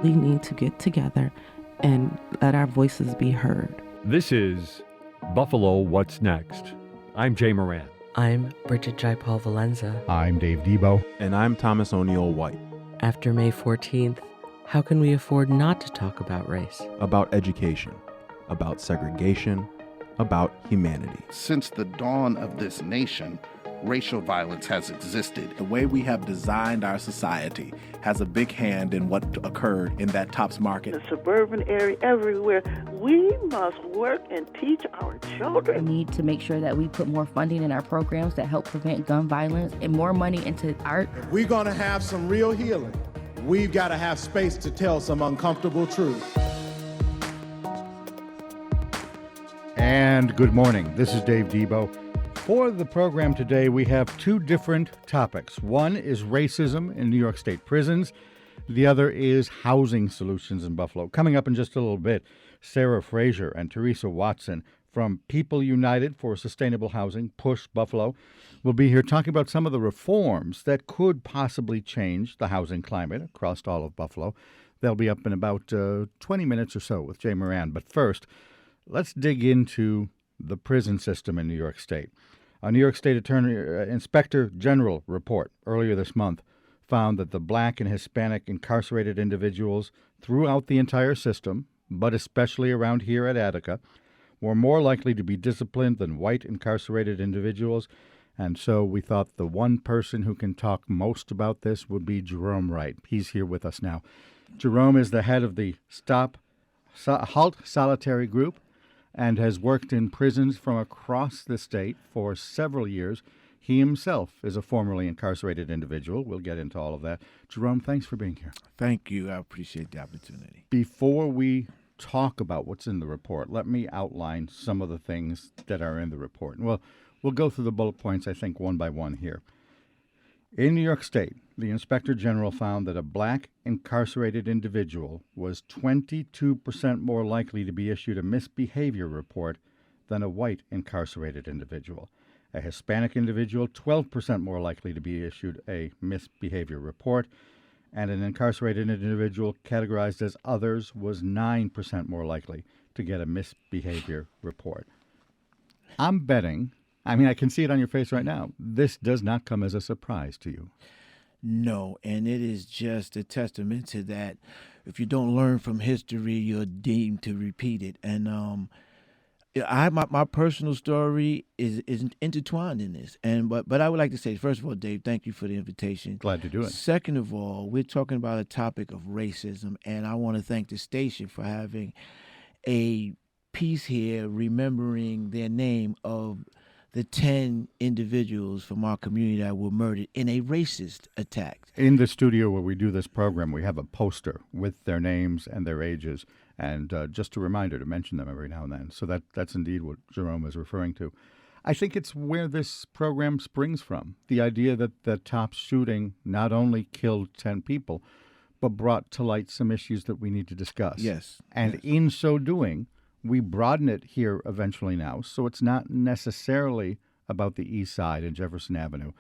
really need to get together and let our voices be heard. This is Buffalo What's Next. I'm Jay Moran. I'm Bridget Jaipal Valenza. I'm Dave Debo. And I'm Thomas O'Neill White. After May 14th, how can we afford not to talk about race? About education, about segregation, about humanity. Since the dawn of this nation, racial violence has existed. The way we have designed our society has a big hand in what occurred in that Tops Market. The suburban area, everywhere. We must work and teach our children. We need to make sure that we put more funding in our programs that help prevent gun violence and more money into art. If we're going to have some real healing, we've got to have space to tell some uncomfortable truths. And good morning. This is Dave Debo. For the program today, we have two different topics. One is racism in New York State prisons. The other is housing solutions in Buffalo. Coming up in just a little bit, Sarah Fraser and Teresa Watson from People United for Sustainable Housing, Push Buffalo, will be here talking about some of the reforms that could possibly change the housing climate across all of Buffalo. They'll be up in about 20 minutes or so with Jay Moran. But first, let's dig into the prison system in New York State. A New York State Inspector General report earlier this month found that the black and Hispanic incarcerated individuals throughout the entire system, but especially around here at Attica, were more likely to be disciplined than white incarcerated individuals. And so we thought the one person who can talk most about this would be Jerome Wright. He's here with us now. Jerome is the head of the Halt Solitary Group and has worked in prisons from across the state for several years. He himself is a formerly incarcerated individual. We'll get into all of that. Jerome, thanks for being here. Thank you. I appreciate the opportunity. Before we talk about what's in the report, let me outline some of the things that are in the report. Well, we'll go through the bullet points, I think, one by one here. In New York State, the Inspector General found that a black incarcerated individual was 22% more likely to be issued a misbehavior report than a white incarcerated individual. A Hispanic individual, 12% more likely to be issued a misbehavior report, and an incarcerated individual categorized as others was 9% more likely to get a misbehavior report. I'm betting, I can see it on your face right now, this does not come as a surprise to you. No, and it is just a testament to that. If you don't learn from history, you're deemed to repeat it. And my personal story is intertwined in this. But I would like to say, first of all, Dave, thank you for the invitation. Glad to do it. Second of all, we're talking about a topic of racism, and I want to thank the station for having a piece here remembering their name of the 10 individuals from our community that were murdered in a racist attack. In the studio where we do this program, we have a poster with their names and their ages, and just a reminder to mention them every now and then. So that's indeed what Jerome is referring to. I think it's where this program springs from, the idea that the Tops shooting not only killed 10 people, but brought to light some issues that we need to discuss. Yes. And yes. In so doing, we broaden it here eventually now, so it's not necessarily about the East Side and Jefferson Avenue.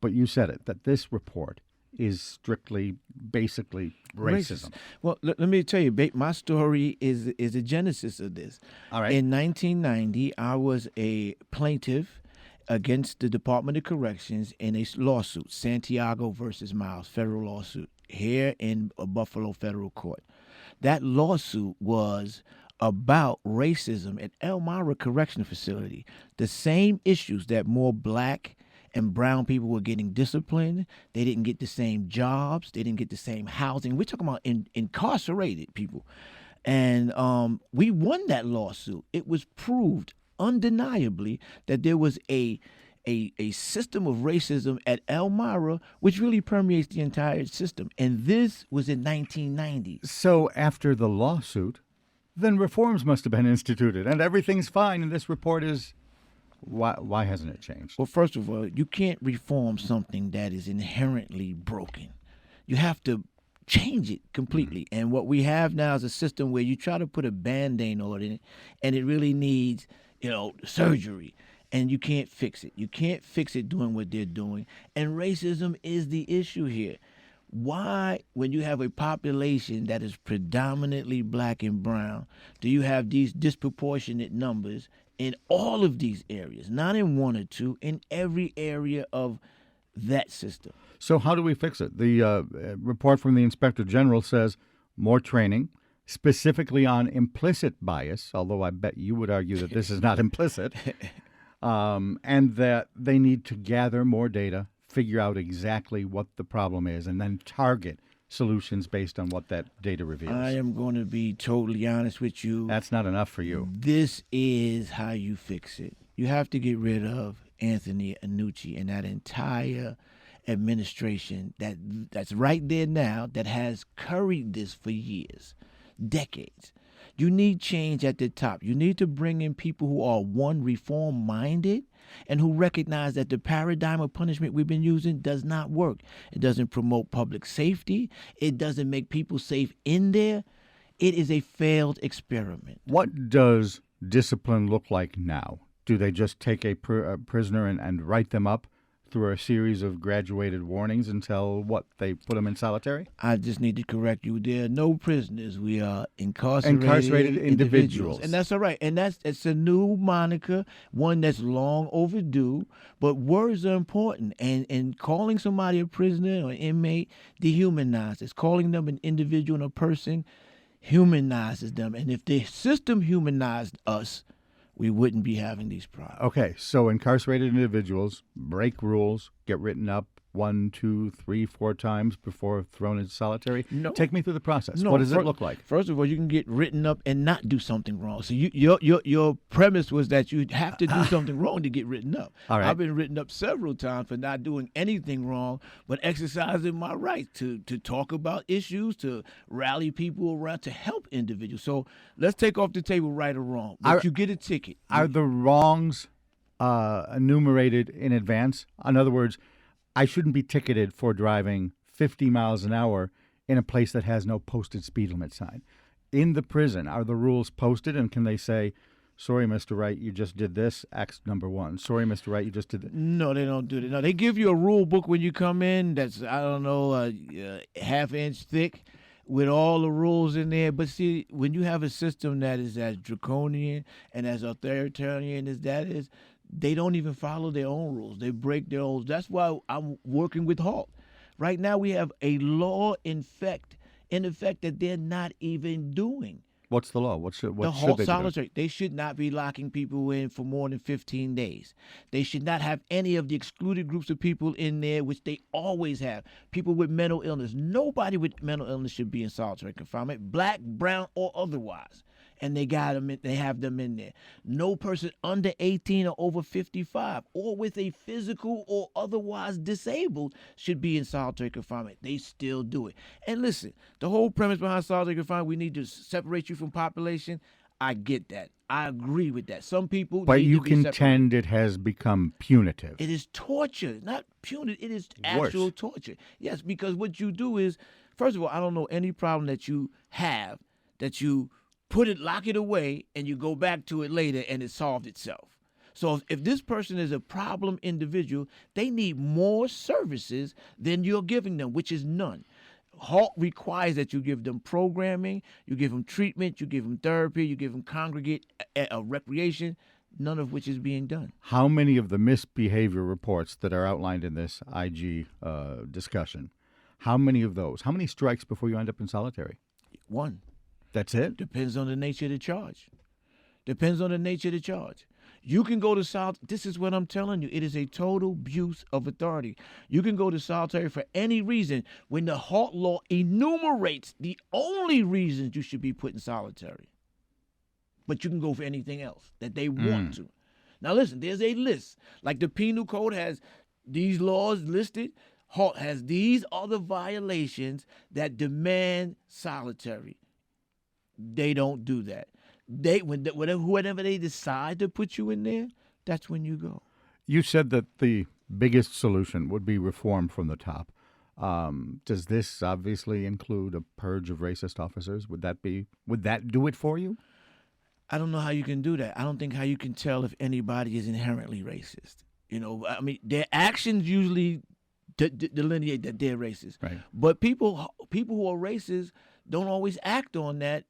But you said it, that this report is strictly, basically racism. Well, let me tell you, my story is a genesis of this. All right. In 1990, I was a plaintiff against the Department of Corrections in a lawsuit, Santiago versus Miles, federal lawsuit, here in Buffalo Federal Court. That lawsuit was about racism at Elmira Correctional Facility. The same issues that more black and brown people were getting disciplined. They didn't get the same jobs. They didn't get the same housing. We're talking about incarcerated people. And we won that lawsuit. It was proved undeniably that there was a system of racism at Elmira, which really permeates the entire system. And this was in 1990. So after the lawsuit, then reforms must have been instituted, and everything's fine, and this report is... Why hasn't it changed? Well, first of all, you can't reform something that is inherently broken. You have to change it completely. Mm-hmm. And what we have now is a system where you try to put a Band-Aid on it, and it really needs, surgery. And you can't fix it. You can't fix it doing what they're doing. And racism is the issue here. Why, when you have a population that is predominantly black and brown, do you have these disproportionate numbers in all of these areas? Not in one or two, in every area of that system. So how do we fix it? The report from the Inspector General says more training, specifically on implicit bias, although I bet you would argue that this is not implicit, and that they need to gather more data, figure out exactly what the problem is, and then target solutions based on what that data reveals. I am going to be totally honest with you. That's not enough for you. This is how you fix it. You have to get rid of Anthony Annucci and that entire administration that's right there now that has curried this for years, decades. You need change at the top. You need to bring in people who are, one, reform-minded and who recognize that the paradigm of punishment we've been using does not work. It doesn't promote public safety. It doesn't make people safe in there. It is a failed experiment. What does discipline look like now? Do they just take a prisoner and write them up through a series of graduated warnings until they put them in solitary? I just need to correct you. There are no prisoners. We are incarcerated individuals. And that's all right. And it's a new moniker, one that's long overdue, but words are important. And calling somebody a prisoner or inmate dehumanizes. Calling them an individual and a person humanizes them. And if the system humanized us, we wouldn't be having these problems. Okay, so incarcerated individuals break rules, get written up 1, 2, 3, 4 times before thrown into solitary. No. Take me through the process. No, what does it look like? First of all, you can get written up and not do something wrong. So your premise was that you'd have to do something wrong to get written up. All right. I've been written up several times for not doing anything wrong, but exercising my right to talk about issues, to rally people around, to help individuals. So let's take off the table right or wrong. But you get a ticket. Are the wrongs enumerated in advance? In other words, I shouldn't be ticketed for driving 50 miles an hour in a place that has no posted speed limit sign. In the prison, are the rules posted, and can they say, sorry, Mr. Wright, you just did this, X number 1. Sorry, Mr. Wright, you just did that. No, they don't do that. No, they give you a rule book when you come in that's, I don't know, half-inch thick with all the rules in there. But see, when you have a system that is as draconian and as authoritarian as that is, they don't even follow their own rules. They break their own. That's why I'm working with HALT. Right now we have a law in effect that they're not even doing. What's the law? What should the they HALT be doing? solitary. They should not be locking people in for more than 15 days. They should not have any of the excluded groups of people in there, which they always have. People with mental illness. Nobody with mental illness should be in solitary confinement, black, brown, or otherwise. And they have them in there. No person under 18 or over 55 or with a physical or otherwise disabled should be in solitary confinement. They still do it. And listen, the whole premise behind solitary confinement, we need to separate you from population. I get that. I agree with that. Some people But need you to be contend separated. it has become punitive. It is torture, not punitive. It is actual torture. Yes, because what you do is, first of all, I don't know any problem that you have that you lock it away, and you go back to it later, and it solved itself. So if this person is a problem individual, they need more services than you're giving them, which is none. HALT requires that you give them programming, you give them treatment, you give them therapy, you give them congregate recreation, none of which is being done. How many of the misbehavior reports that are outlined in this IG discussion, how many of those, how many strikes before you end up in solitary? 1. That's it? Depends on the nature of the charge. Depends on the nature of the charge. You can go to solitary. This is what I'm telling you. It is a total abuse of authority. You can go to solitary for any reason when the HALT law enumerates the only reasons you should be put in solitary. But you can go for anything else that they want to. Now listen, there's a list. Like the penal code has these laws listed. HALT has these other violations that demand solitary. They don't do that. Whenever they decide to put you in there, that's when you go. You said that the biggest solution would be reform from the top. Does this obviously include a purge of racist officers? Would that do it for you? I don't know how you can do that. I don't think how you can tell if anybody is inherently racist. You know, I mean, their actions usually delineate that they're racist. Right. But people who are racist don't always act on that,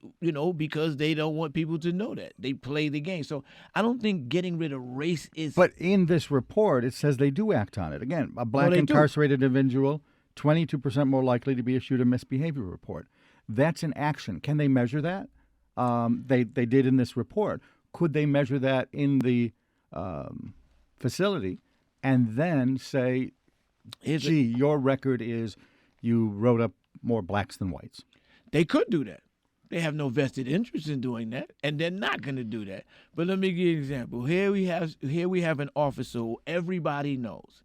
because they don't want people to know that. They play the game. So I don't think getting rid of race is. But in this report, it says they do act on it. Again, a black they do. incarcerated individual, 22% more likely to be issued a misbehavior report. That's an action. Can they measure that? They did in this report. Could they measure that in the facility and then say, gee, your record is you wrote up more blacks than whites? They could do that. They have no vested interest in doing that, and they're not going to do that. But let me give you an example. Here we have an officer who everybody knows.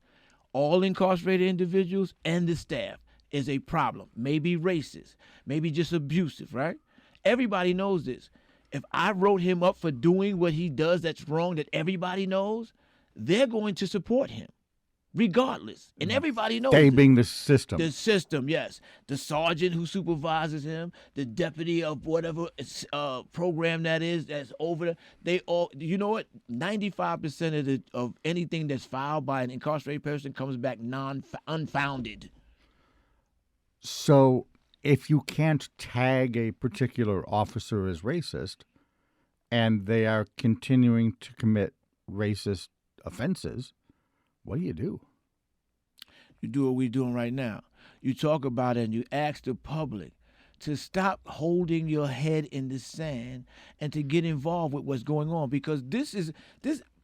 All incarcerated individuals and the staff is a problem. Maybe racist, maybe just abusive, right? Everybody knows this. If I wrote him up for doing what he does that's wrong, that everybody knows, they're going to support him, regardless. And everybody knows They this. being the system. The system, yes. The sergeant who supervises him, the deputy of whatever program that is that's over there. They all, you know what? 95% of anything that's filed by an incarcerated person comes back unfounded. So if you can't tag a particular officer as racist and they are continuing to commit racist offenses, what do? You do what we're doing right now. You talk about it and you ask the public to stop holding your head in the sand and to get involved with what's going on, because this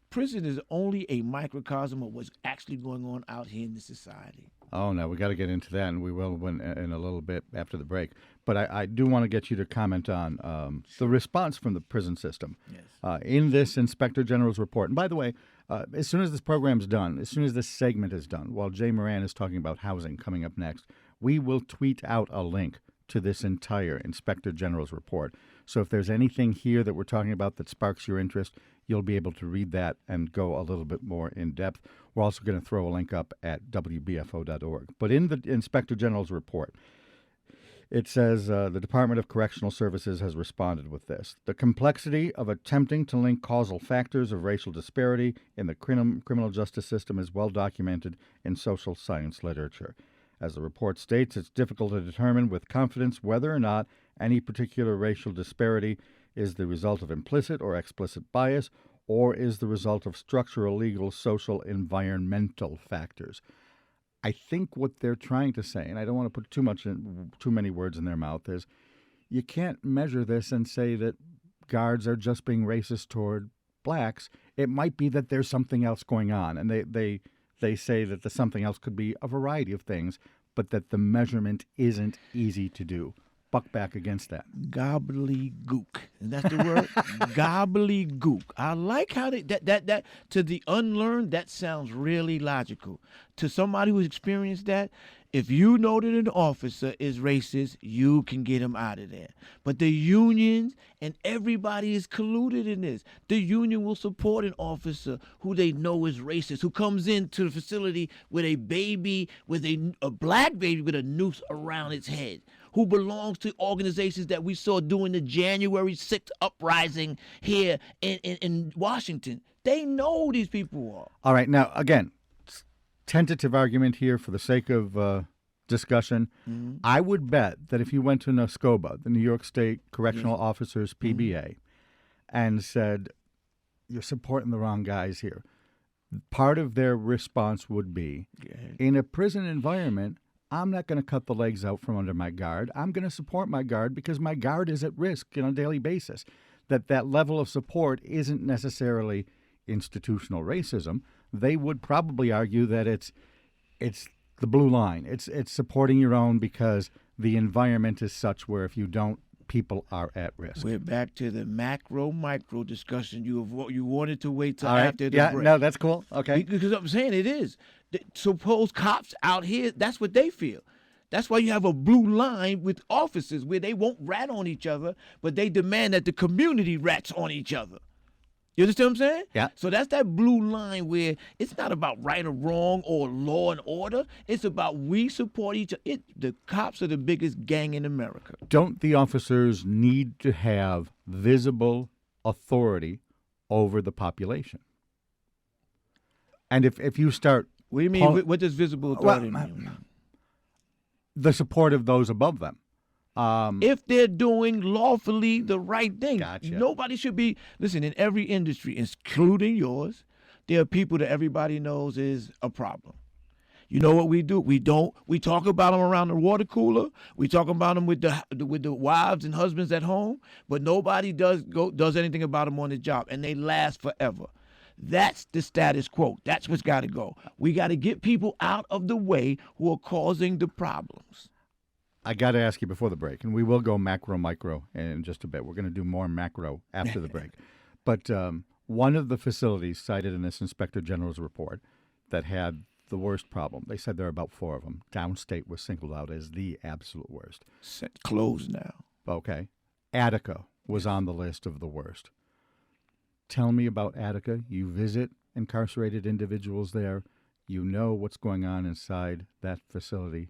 prison is only a microcosm of what's actually going on out here in the society. Oh, no, we got to get into that, and we will in a little bit after the break. But I do want to get you to comment on the response from the prison system. Yes. In this Inspector General's report. And by the way, as soon as this program's done, as soon as this segment is done, while Jay Moran is talking about housing coming up next, we will tweet out a link to this entire Inspector General's report. So if there's anything here that we're talking about that sparks your interest, you'll be able to read that and go a little bit more in depth. We're also going to throw a link up at WBFO.org. But in the Inspector General's report, it says the Department of Correctional Services has responded with this. The complexity of attempting to link causal factors of racial disparity in the criminal justice system is well documented in social science literature. As the report states, it's difficult to determine with confidence whether or not any particular racial disparity is the result of implicit or explicit bias or is the result of structural, legal, social, environmental factors. I think what they're trying to say, and I don't want to put too many words in their mouth, is you can't measure this and say that guards are just being racist toward blacks. It might be that there's something else going on, and they say that the something else could be a variety of things, but that the measurement isn't easy to do. Buck back against that. Gobbledygook. Is that the word? Gobbledygook. I like how that to the unlearned, that sounds really logical. To somebody who's experienced that, if you know that an officer is racist, you can get him out of there. But the unions and everybody is colluded in this. The union will support an officer who they know is racist, who comes into the facility with a baby, with a black baby with a noose around its head, who belongs to organizations that we saw during the January 6th uprising here in Washington. They know these people are. All right. Now, again, tentative argument here for the sake of discussion. Mm-hmm. I would bet that if you went to NSCOBA, the New York State Correctional Officers PBA, and said, you're supporting the wrong guys here, part of their response would be, in a prison environment, I'm not going to cut the legs out from under my guard. I'm going to support my guard because my guard is at risk on a daily basis. That level of support isn't necessarily institutional racism. They would probably argue that it's the blue line. It's supporting your own because the environment is such where if you don't, people are at risk. We're back to the macro-micro discussion. You wanted to wait till All right. after the break. No, that's cool. Okay. Because I'm saying it is. Suppose cops out here, that's what they feel. That's why you have a blue line with officers where they won't rat on each other, but they demand that the community rats on each other. You understand what I'm saying? Yeah. So that's that blue line where it's not about right or wrong or law and order. It's about we support each other. The cops are the biggest gang in America. Don't the officers need to have visible authority over the population? And if you start What do you mean? What does visible authority mean? The support of those above them. If they're doing lawfully the right thing. Gotcha. Nobody should be, listen, in every industry, including yours, there are people that everybody knows is a problem. You know what we do? We talk about them around the water cooler. We talk about them with the wives and husbands at home, but nobody does anything about them on the job, and they last forever. That's the status quo. That's what's got to go. We got to get people out of the way who are causing the problems. I got to ask you before the break, and we will go macro, micro in just a bit. We're going to do more macro after the break. But one of the facilities cited in this Inspector General's report that had the worst problem, they said there are about 4 of them. Downstate was singled out as the absolute worst. Closed now. Okay. Attica was on the list of the worst. Tell me about Attica. You visit incarcerated individuals there. You know what's going on inside that facility.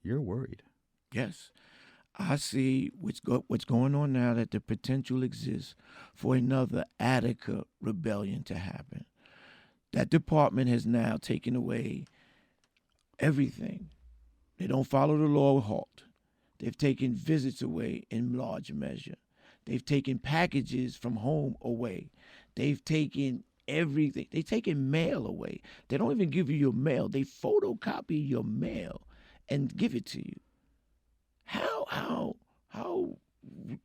You're worried. Yes. I see what's going on now, that the potential exists for another Attica rebellion to happen. That department has now taken away everything. They don't follow the law with halt. They've taken visits away in large measure. They've taken packages from home away. They've taken everything. They've taken mail away. They don't even give you your mail. They photocopy your mail and give it to you. How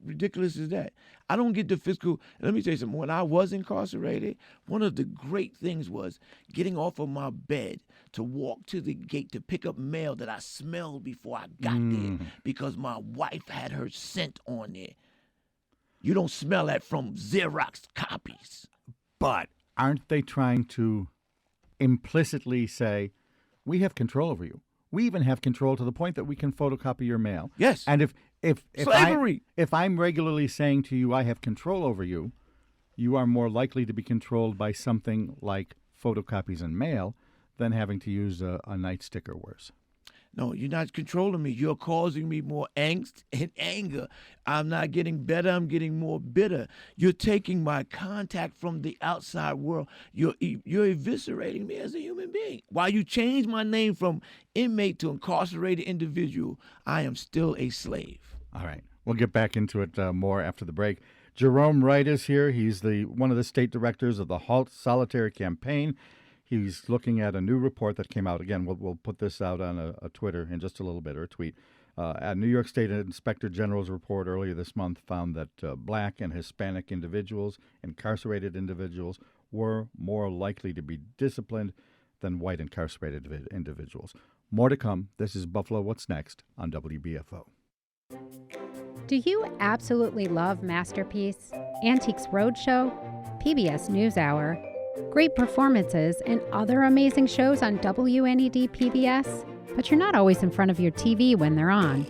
ridiculous is that? I don't get the fiscal. Let me tell you something. When I was incarcerated, one of the great things was getting off of my bed to walk to the gate to pick up mail that I smelled before I got there because my wife had her scent on there. You don't smell that from Xerox copies. But aren't they trying to implicitly say, we have control over you? We even have control to the point that we can photocopy your mail. Yes. And if slavery. If I'm regularly saying to you, I have control over you, you are more likely to be controlled by something like photocopies and mail than having to use a nightstick or worse. No, you're not controlling me. You're causing me more angst and anger. I'm not getting better. I'm getting more bitter. You're taking my contact from the outside world. You're eviscerating me as a human being. While you change my name from inmate to incarcerated individual, I am still a slave. All right. We'll get back into it more after the break. Jerome Wright is here. He's one of the state directors of the Halt Solitary Campaign. He's looking at a new report that came out. Again, we'll put this out on a Twitter in just a little bit, or a tweet. A New York State Inspector General's report earlier this month found that black and Hispanic individuals, incarcerated individuals, were more likely to be disciplined than white incarcerated individuals. More to come. This is Buffalo What's Next on WBFO. Do you absolutely love Masterpiece, Antiques Roadshow, PBS NewsHour, great performances, and other amazing shows on WNED PBS, but you're not always in front of your TV when they're on?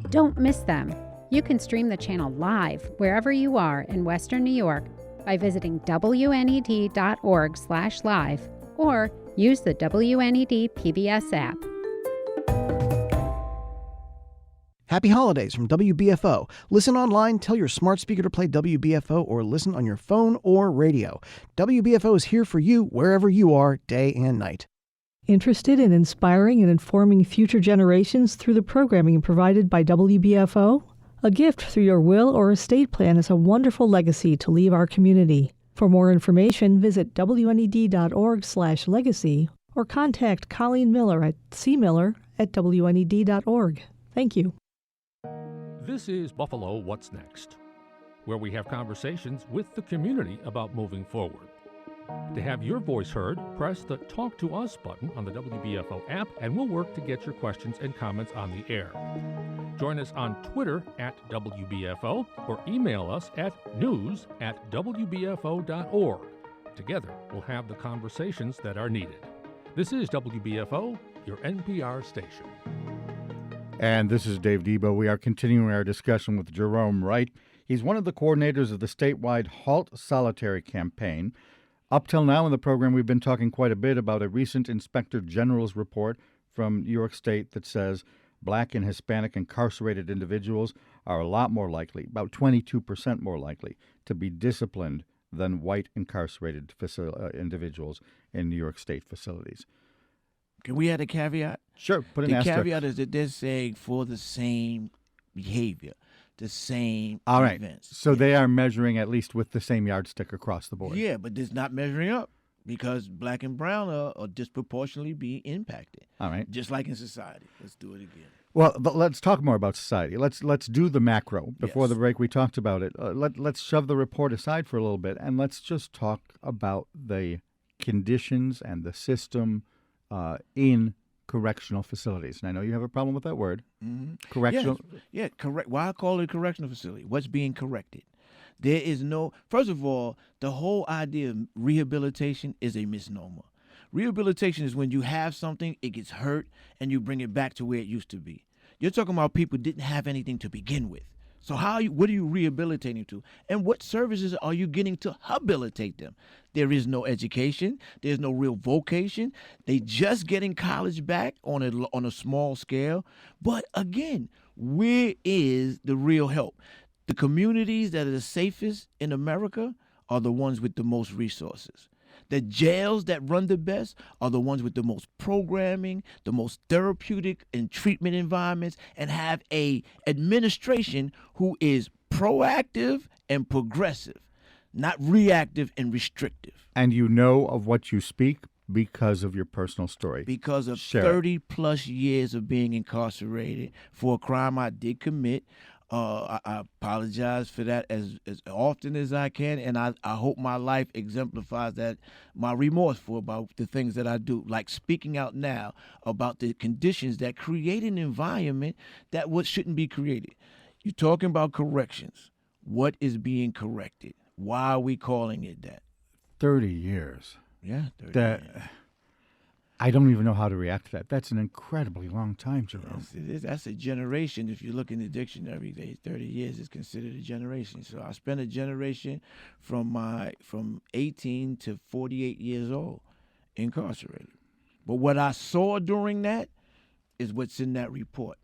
Don't miss them. You can stream the channel live wherever you are in Western New York by visiting WNED.org/live or use the WNED PBS app. Happy holidays from WBFO. Listen online, tell your smart speaker to play WBFO, or listen on your phone or radio. WBFO is here for you wherever you are, day and night. Interested in inspiring and informing future generations through the programming provided by WBFO? A gift through your will or estate plan is a wonderful legacy to leave our community. For more information, visit WNED.org/legacy or contact Colleen Miller at cmiller@WNED.org. Thank you. This is Buffalo What's Next, where we have conversations with the community about moving forward. To have your voice heard, press the Talk to Us button on the WBFO app, and we'll work to get your questions and comments on the air. Join us on Twitter @WBFO or email us at news@WBFO.org. Together, we'll have the conversations that are needed. This is WBFO, your NPR station. And this is Dave Debo. We are continuing our discussion with Jerome Wright. He's one of the coordinators of the statewide Halt Solitary campaign. Up till now in the program, we've been talking quite a bit about a recent Inspector General's report from New York State that says black and Hispanic incarcerated individuals are a lot more likely, about 22% more likely, to be disciplined than white incarcerated individuals in New York State facilities. Can we add a caveat? Sure, put an the asterisk. caveat is that they're saying for the same behavior, the same All right. events. So they are measuring at least with the same yardstick across the board. Yeah, but it's not measuring up because black and brown are disproportionately being impacted. All right. Just like in society. Let's do it again. Well, but let's talk more about society. Let's do the macro. Before Yes. the break, we talked about it. Let's shove the report aside for a little bit, and let's just talk about the conditions and the system in correctional facilities. And I know you have a problem with that word. Mm-hmm. Correctional. Yeah, correct. Why I call it a correctional facility? What's being corrected? There is no, first of all, the whole idea of rehabilitation is a misnomer. Rehabilitation is when you have something, it gets hurt, and you bring it back to where it used to be. You're talking about people who didn't have anything to begin with. So what are you rehabilitating to? And what services are you getting to habilitate them? There is no education. There's no real vocation. They just getting college back on a small scale. But again, where is the real help? The communities that are the safest in America are the ones with the most resources. The jails that run the best are the ones with the most programming, the most therapeutic and treatment environments, and have a administration who is proactive and progressive, not reactive and restrictive. And you know of what you speak because of your personal story. Because of Share 30 plus years of being incarcerated for a crime I did commit. I apologize for that as often as I can, and I hope my life exemplifies that, my remorse for about the things that I do, like speaking out now about the conditions that create an environment that shouldn't be created. You're talking about corrections. What is being corrected? Why are we calling it that? 30 years. Yeah, 30 years. I don't even know how to react to that. That's an incredibly long time, Jerome. Yes, it is. That's a generation. If you look in the dictionary, 30 years is considered a generation. So I spent a generation from 18 to 48 years old incarcerated. But what I saw during that is what's in that report.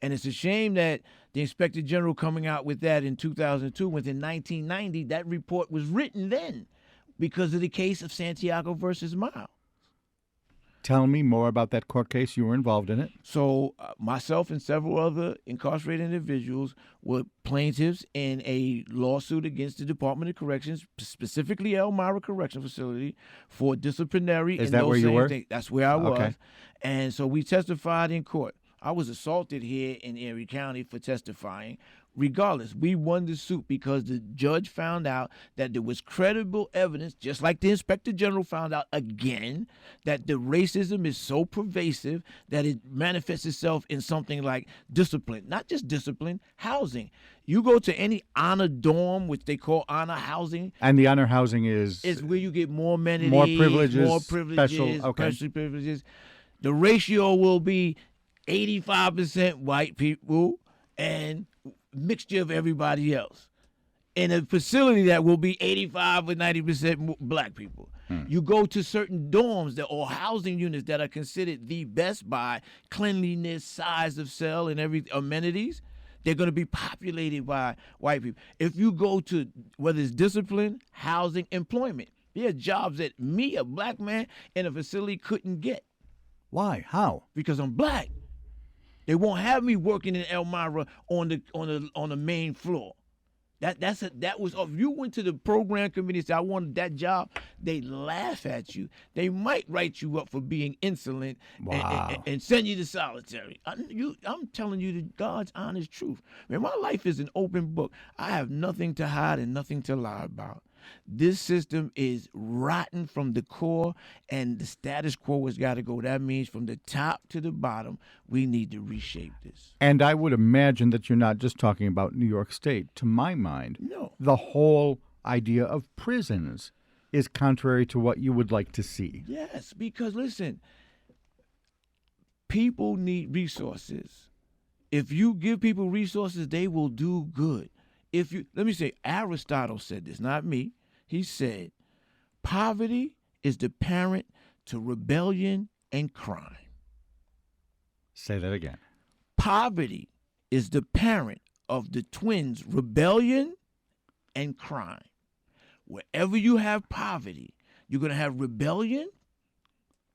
And it's a shame that the Inspector General coming out with that in 2002, when in 1990, that report was written then because of the case of Santiago versus Miles. Tell me more about that court case. You were involved in it. So myself and several other incarcerated individuals were plaintiffs in a lawsuit against the Department of Corrections, specifically Elmira Correctional Facility, for disciplinary. Is that where you were? That's where I was. Okay. And so we testified in court. I was assaulted here in Erie County for testifying. Regardless, we won the suit because the judge found out that there was credible evidence, just like the Inspector General found out again, that the racism is so pervasive that it manifests itself in something like discipline. Not just discipline, housing. You go to any honor dorm, which they call honor housing. And the honor housing is where you get more amenities, more privileges, special privileges. The ratio will be 85% white people and mixture of everybody else. In a facility that will be 85 or 90% black people. You go to certain dorms or housing units that are considered the best by cleanliness, size of cell, and every amenities. They're going to be populated by white people. If you go to whether it's discipline, housing, employment, there are jobs that me, a black man, in a facility couldn't get. Why? How? Because I'm black. They won't have me working in Elmira on the main floor. That was if you went to the program committee and said I wanted that job, they laugh at you. They might write you up for being insolent and send you to solitary. I'm telling you the God's honest truth. Man, my life is an open book. I have nothing to hide and nothing to lie about. This system is rotten from the core, and the status quo has got to go. That means from the top to the bottom, we need to reshape this. And I would imagine that you're not just talking about New York State. To my mind, no. The whole idea of prisons is contrary to what you would like to see. Yes, because listen, people need resources. If you give people resources, they will do good. Let me say, Aristotle said this, not me. He said, poverty is the parent to rebellion and crime. Say that again. Poverty is the parent of the twins, rebellion and crime. Wherever you have poverty, you're going to have rebellion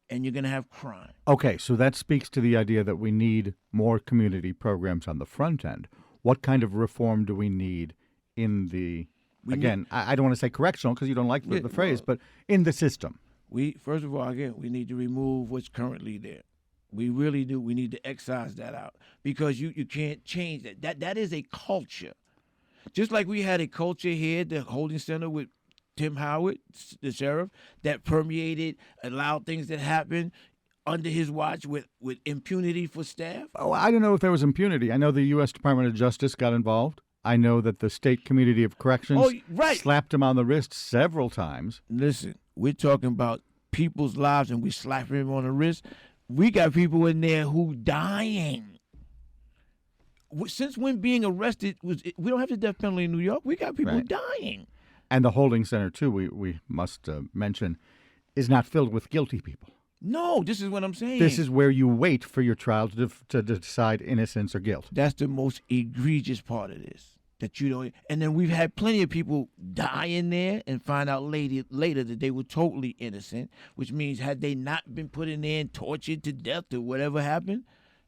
and you're going to have crime. Okay, so that speaks to the idea that we need more community programs on the front end. What kind of reform do we need in the, I don't want to say correctional because you don't like the phrase, but in the system? First of all, again, we need to remove what's currently there. We really do. We need to excise that out because you can't change that. That is a culture. Just like we had a culture here at the holding center with Tim Howard, the sheriff, that permeated, allowed things that happened under his watch with impunity for staff. Oh, I don't know if there was impunity. I know the U.S. Department of Justice got involved. I know that the State Community of Corrections slapped him on the wrist several times. Listen, we're talking about people's lives and we slapping him on the wrist. We got people in there who dying. Since when being arrested we don't have the death penalty in New York. We got people dying. And the holding center, too, we must mention, is not filled with guilty people. No, this is what I'm saying. This is where you wait for your trial to decide innocence or guilt. That's the most egregious part of this. That you don't, and then we've had plenty of people die in there and find out later that they were totally innocent, which means had they not been put in there and tortured to death or whatever happened,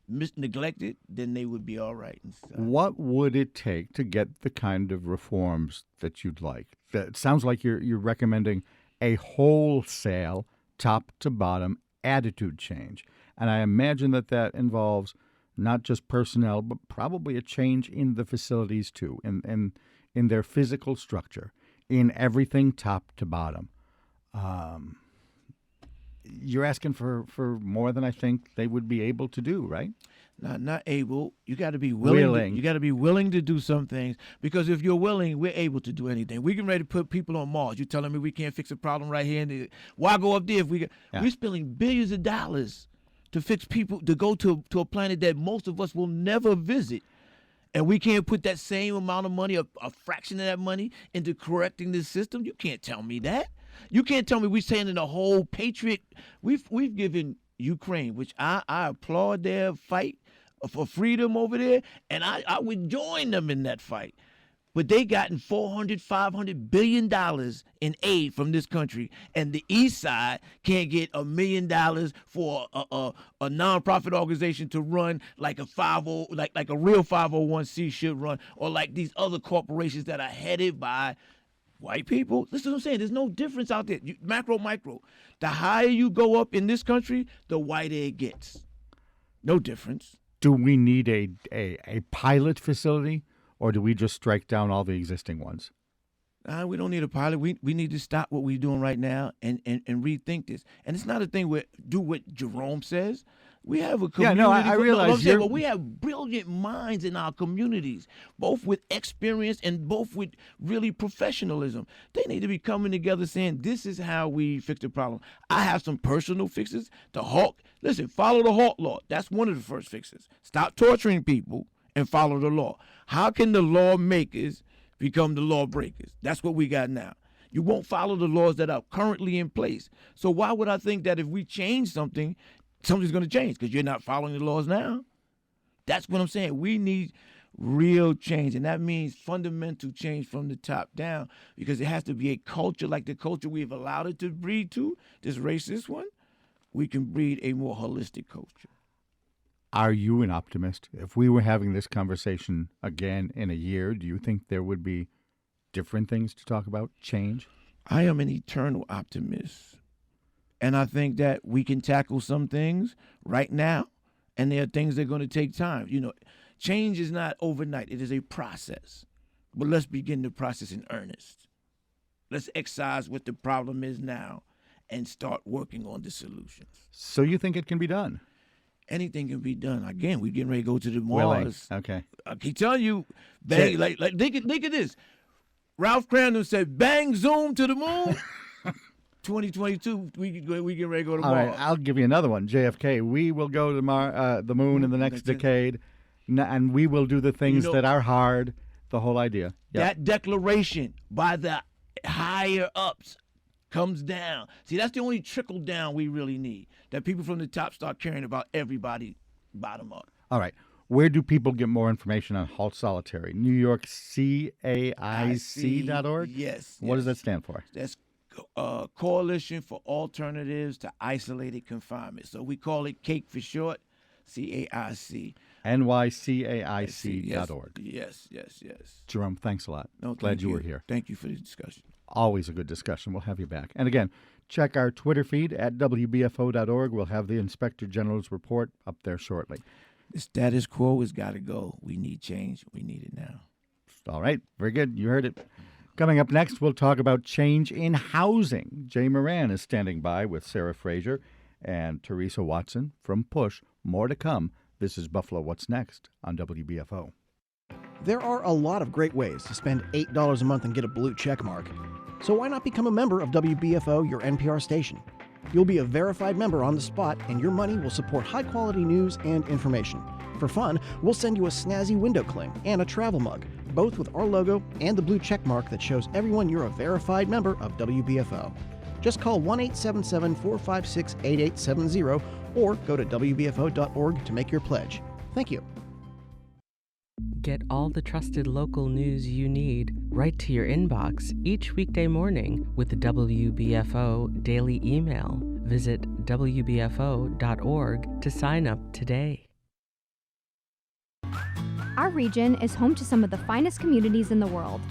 neglected, then they would be all right. And stuff. What would it take to get the kind of reforms that you'd like? It sounds like you're recommending a wholesale, top-to-bottom attitude change. And I imagine that involves not just personnel, but probably a change in the facilities, too, in their physical structure, in everything top to bottom. You're asking for more than I think they would be able to do, right? Not able. You got to be willing. You got to be willing to do some things because if you're willing, we're able to do anything. We can ready to put people on Mars. You're telling me we can't fix a problem right here? Why go up there if we're spending billions of dollars to fix people to go to a planet that most of us will never visit, and we can't put that same amount of money, a fraction of that money, into correcting this system? You can't tell me that. You can't tell me we're saying in the whole patriot. We've given Ukraine, which I applaud their fight for freedom over there, and I would join them in that fight. But they gotten $400-500 billion in aid from this country, and the East Side can't get $1 million for a nonprofit organization to run like a like a real 501c should run, or like these other corporations that are headed by white people. Listen to what I'm saying. There's no difference out there. Macro, micro. The higher you go up in this country, the whiter it gets. No difference. Do we need a pilot facility? Or do we just strike down all the existing ones? We don't need a pilot. We need to stop what we're doing right now and rethink this. And it's not a thing where do what Jerome says. We have a community. Yeah, no, I realize but we have brilliant minds in our communities, both with experience and both with really professionalism. They need to be coming together saying, this is how we fix the problem. I have some personal fixes. Listen, follow the Hawk Law. That's one of the first fixes. Stop torturing people and follow the law. How can the lawmakers become the lawbreakers? That's what we got now. You won't follow the laws that are currently in place. So why would I think that if we change something, something's going to change? Because you're not following the laws now. That's what I'm saying. We need real change, and that means fundamental change from the top down, because it has to be a culture like the culture we've allowed it to breed to, this racist one. We can breed a more holistic culture. Are you an optimist? If we were having this conversation again in a year, do you think there would be different things to talk about, change? I am an eternal optimist. And I think that we can tackle some things right now, and there are things that are going to take time. Change is not overnight. It is a process. But let's begin the process in earnest. Let's excise what the problem is now and start working on the solutions. So you think it can be done? Anything can be done. Again, we're getting ready to go to the Mars. Okay. I keep telling you, bang, like think of this. Ralph Cramden said, bang, zoom to the moon. 2022, we get ready to go to Mars. All right, I'll give you another one. JFK, we will go to the moon in the next decade, and we will do the things that are hard, the whole idea. Yep. That declaration by the higher ups comes down. See, that's the only trickle down we really need, that people from the top start caring about everybody bottom up. All right. Where do people get more information on Halt Solitary? New York CAIC.org? Yes. What does that stand for? That's Coalition for Alternatives to Isolated Confinement. So we call it CAIC for short, CAIC. NYCAIC.org. Yes. Jerome, thanks a lot. No, Glad you were here. Thank you for the discussion. Always a good discussion. We'll have you back. And again, check our Twitter feed at WBFO.org. We'll have the Inspector General's report up there shortly. The status quo has got to go. We need change. We need it now. All right. Very good. You heard it. Coming up next, we'll talk about change in housing. Jay Moran is standing by with Sarah Fraser and Teresa Watson from PUSH. More to come. This is Buffalo What's Next on WBFO. There are a lot of great ways to spend $8 a month and get a blue check mark. So why not become a member of WBFO, your NPR station? You'll be a verified member on the spot, and your money will support high-quality news and information. For fun, we'll send you a snazzy window cling and a travel mug, both with our logo and the blue check mark that shows everyone you're a verified member of WBFO. Just call 1-877-456-8870 or go to WBFO.org to make your pledge. Thank you. Get all the trusted local news you need right to your inbox each weekday morning with the WBFO Daily Email. Visit WBFO.org to sign up today. Our region is home to some of the finest communities in the world.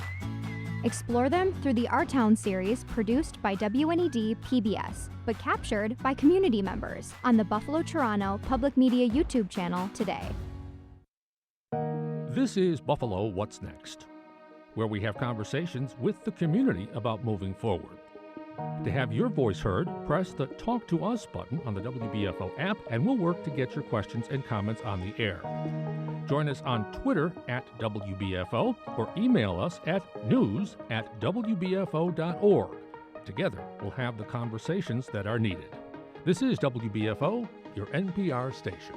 Explore them through the Our Town series produced by WNED PBS, but captured by community members on the Buffalo Toronto Public Media YouTube channel today. This is Buffalo What's Next, where we have conversations with the community about moving forward. To have your voice heard, press the Talk to Us button on the WBFO app, and we'll work to get your questions and comments on the air. Join us on Twitter at WBFO or email us at news@WBFO.org. Together, we'll have the conversations that are needed. This is WBFO, your NPR station.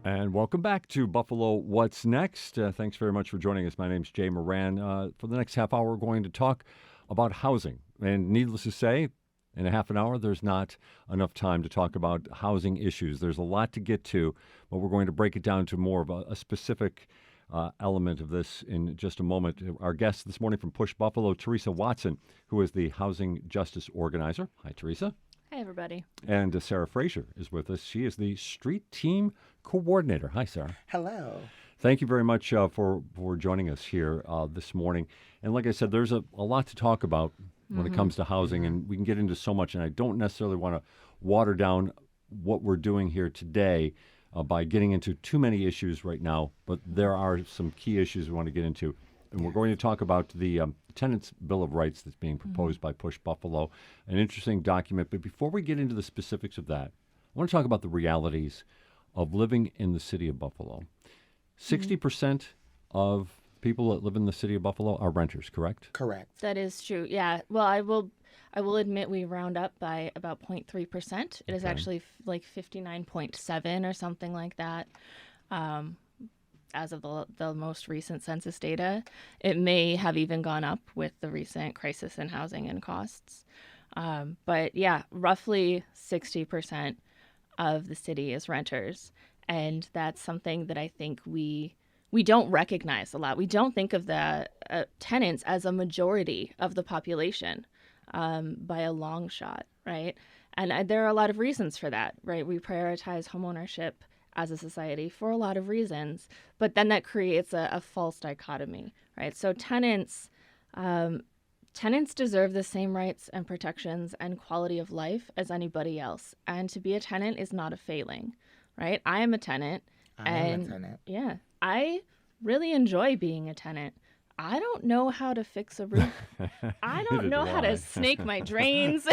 And welcome back to Buffalo What's Next. Thanks very much for joining us. My name's Jay Moran. For the next half hour, we're going to talk about housing. And needless to say, in a half an hour, there's not enough time to talk about housing issues. There's a lot to get to, but we're going to break it down to more of a specific element of this in just a moment. Our guest this morning from PUSH Buffalo, Teresa Watson, who is the housing justice organizer. Hi, Teresa. Hi, everybody. And Sarah Fraser is with us. She is the street team coordinator. Hi, Sarah. Hello. Thank you very much for joining us here this morning. And like I said, there's a lot to talk about when it comes to housing, and we can get into so much, and I don't necessarily want to water down what we're doing here today by getting into too many issues right now, but there are some key issues we want to get into. And we're going to talk about the Tenants' Bill of Rights that's being proposed by PUSH Buffalo, an interesting document. But before we get into the specifics of that, I want to talk about the realities of living in the city of Buffalo. 60% of people that live in the city of Buffalo are renters, correct? Correct. That is true. Yeah. Well, I will admit we round up by about 0.3%. It is actually like 59.7 or something like that. As of the most recent census data, it may have even gone up with the recent crisis in housing and costs. But yeah, roughly 60% of the city is renters. And that's something that I think we don't recognize a lot. We don't think of the tenants as a majority of the population by a long shot, right? And there are a lot of reasons for that, right? We prioritize homeownership as a society for a lot of reasons, but then that creates a false dichotomy, right? So tenants deserve the same rights and protections and quality of life as anybody else. And to be a tenant is not a failing, right? I am a tenant. Yeah, I really enjoy being a tenant. I don't know how to fix a roof. I don't know how to snake my drains.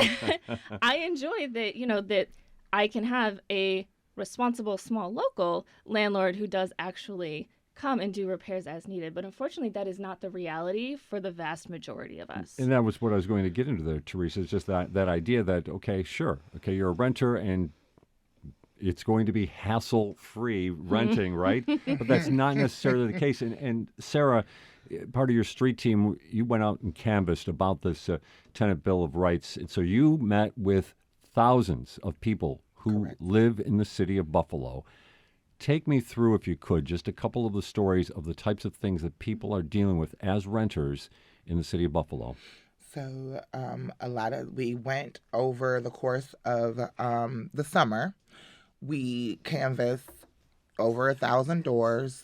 I enjoy that I can have a responsible small local landlord who does actually come and do repairs as needed. But unfortunately, that is not the reality for the vast majority of us. And that was what I was going to get into there, Teresa. It's just that idea that, you're a renter and it's going to be hassle-free renting, right? But that's not necessarily the case. And Sarah, part of your street team, you went out and canvassed about this Tenant Bill of Rights. And so you met with thousands of people who live in the city of Buffalo. Take me through, if you could, just a couple of the stories of the types of things that people are dealing with as renters in the city of Buffalo. So we went over the course of the summer. We canvassed over 1,000 doors.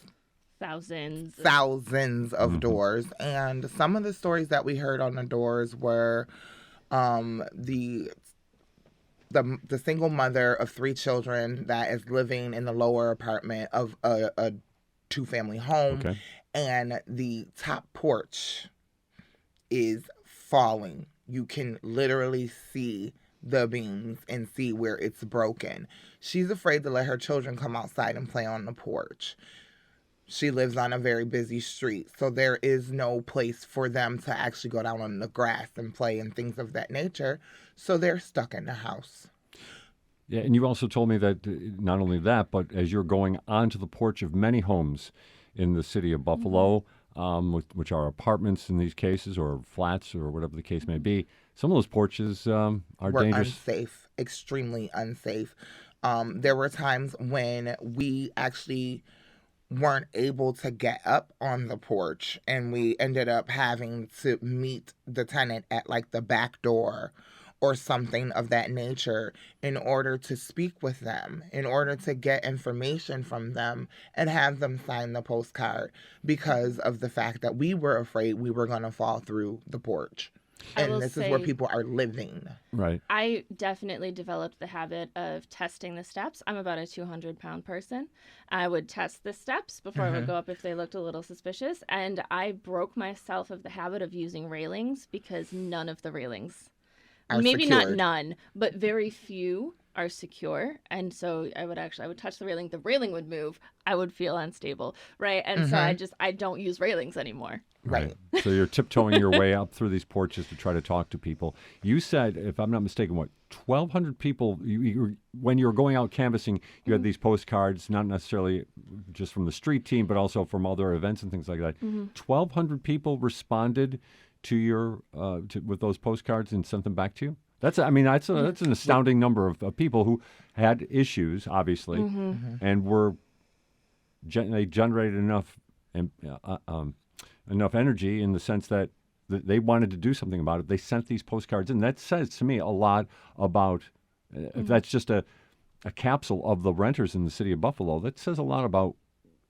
Thousands of doors. And some of the stories that we heard on the doors were the single mother of 3 children that is living in the lower apartment of a 2-family home. Okay. And the top porch is falling. You can literally see the beams and see where it's broken. She's afraid to let her children come outside and play on the porch. She lives on a very busy street, so there is no place for them to actually go down on the grass and play and things of that nature. So they're stuck in the house. Yeah, and you also told me that not only that, but as you're going onto the porch of many homes in the city of Buffalo, which are apartments in these cases, or flats, or whatever the case may be, some of those porches are dangerous. Unsafe, extremely unsafe. There were times when we actually weren't able to get up on the porch, and we ended up having to meet the tenant at like the back door or something of that nature in order to speak with them, in order to get information from them and have them sign the postcard, because of the fact that we were afraid we were going to fall through the porch. And this is where people are living. Right. I definitely developed the habit of testing the steps. I'm about a 200-pound person. I would test the steps before I would go up if they looked a little suspicious. And I broke myself of the habit of using railings because none of the railings, maybe secured. not none, but very few are secure. And so I would touch the railing would move, I would feel unstable, right? And so I don't use railings anymore. Right. So you're tiptoeing your way up through these porches to try to talk to people. You said, if I'm not mistaken, 1,200 people, when you were going out canvassing, you had these postcards, not necessarily just from the street team, but also from other events and things like that. 1,200 people responded to your with those postcards and sent them back to you? That's an astounding number of people who had issues, obviously, and they generated enough energy in the sense that they wanted to do something about it. They sent these postcards in. That says to me a lot about, if that's just a capsule of the renters in the city of Buffalo, that says a lot about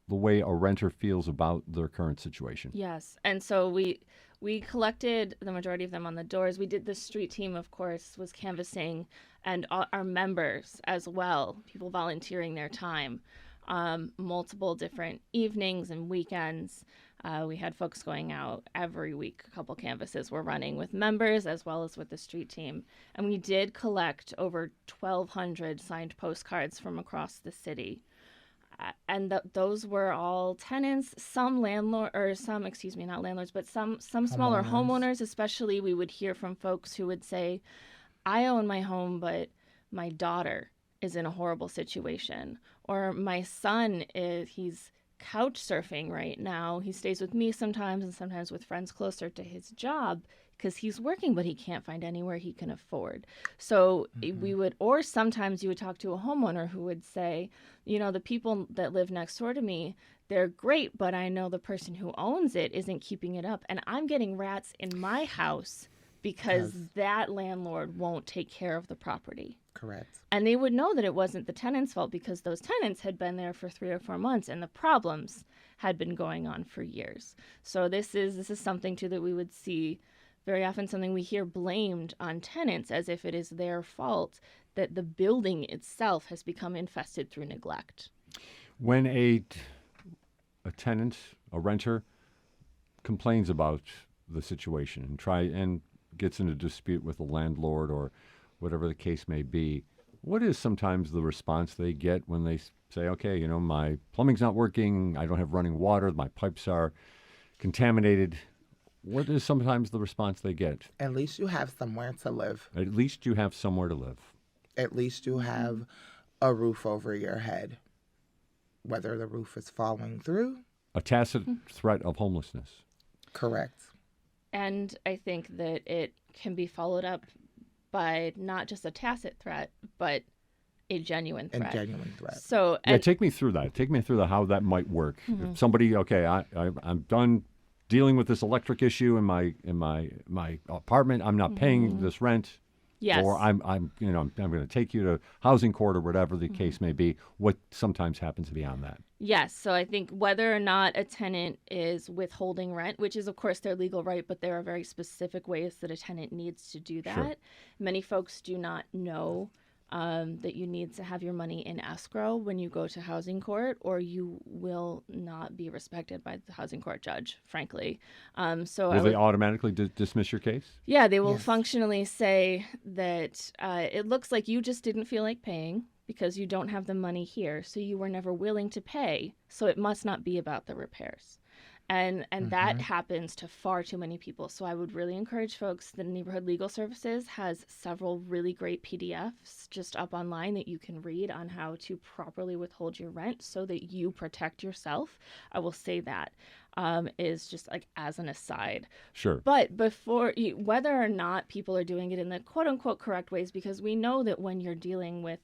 the way a renter feels about their current situation. Yes. And so we collected the majority of them on the doors. We did the street team, of course, was canvassing, and our members as well, people volunteering their time, multiple different evenings and weekends. We had folks going out every week. A couple canvases were running with members as well as with the street team. And we did collect over 1,200 signed postcards from across the city. And those were all tenants, some not landlords, but some smaller homeowners. Especially, we would hear from folks who would say, I own my home, but my daughter is in a horrible situation. Or my son he's couch surfing right now. He stays with me sometimes and sometimes with friends closer to his job because he's working, but he can't find anywhere he can afford. So or sometimes you would talk to a homeowner who would say, the people that live next door to me, they're great, but I know the person who owns it isn't keeping it up. And I'm getting rats in my house because that landlord won't take care of the property. Correct. And they would know that it wasn't the tenant's fault because those tenants had been there for 3 or 4 months and the problems had been going on for years. So this is something too that we would see very often, something we hear blamed on tenants as if it is their fault that the building itself has become infested through neglect. When a tenant, a renter, complains about the situation and gets in a dispute with the landlord or whatever the case may be, what is sometimes the response they get when they say, okay, my plumbing's not working, I don't have running water, my pipes are contaminated? What is sometimes the response they get? At least you have somewhere to live. At least you have somewhere to live. At least you have a roof over your head. Whether the roof is falling through. A tacit threat of homelessness. Correct. And I think that it can be followed up by not just a tacit threat, but a genuine threat. So take me through that. Take me through how that might work. If somebody, I'm done dealing with this electric issue in my apartment. I'm not paying this rent. Yes. Or I'm going to take you to housing court or whatever the case may be. What sometimes happens beyond that? Yes. So I think whether or not a tenant is withholding rent, which is of course their legal right, but there are very specific ways that a tenant needs to do that. Sure. Many folks do not know that you need to have your money in escrow when you go to housing court, or you will not be respected by the housing court judge, frankly. Will they automatically dismiss your case? Yeah, they will functionally say that it looks like you just didn't feel like paying because you don't have the money here, so you were never willing to pay, so it must not be about the repairs. And that happens to far too many people. So I would really encourage folks, the Neighborhood Legal Services has several really great PDFs just up online that you can read on how to properly withhold your rent so that you protect yourself. I will say that is just like as an aside. Sure. But whether or not people are doing it in the quote unquote correct ways, because we know that when you're dealing with